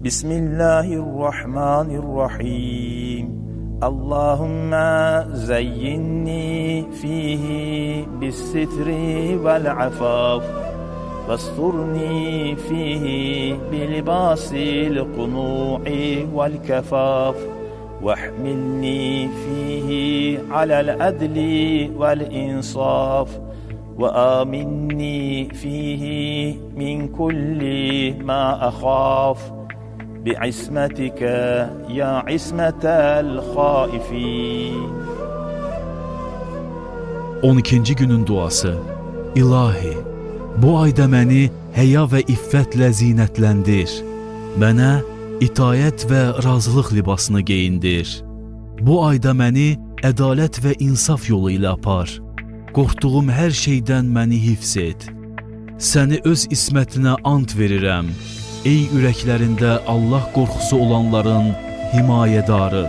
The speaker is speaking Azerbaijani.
Bismillahirrahmanirrahim. Allahümme zeyyinni fihi bis-sitri vel-afaf. Vasturni fihi bilibasil kunu'i vel-kefaf. Vahmilni fihi alel-adli vel-insaf. وآمني فيه من كل ما أخاف بعصمتك يا عصمة الخائفين. 12-ci günün duası. İlahi, bu ayda məni həya və iffətlə zinətləndir. Mənə itayət və razılıq libasını geyindir. Bu ayda məni ədalət və insaf yolu ilə apar. Qorxduğum hər şeydən məni hifz et. Səni öz ismətinə ant verirəm. Ey ürəklərində Allah qorxusu olanların himayədarı.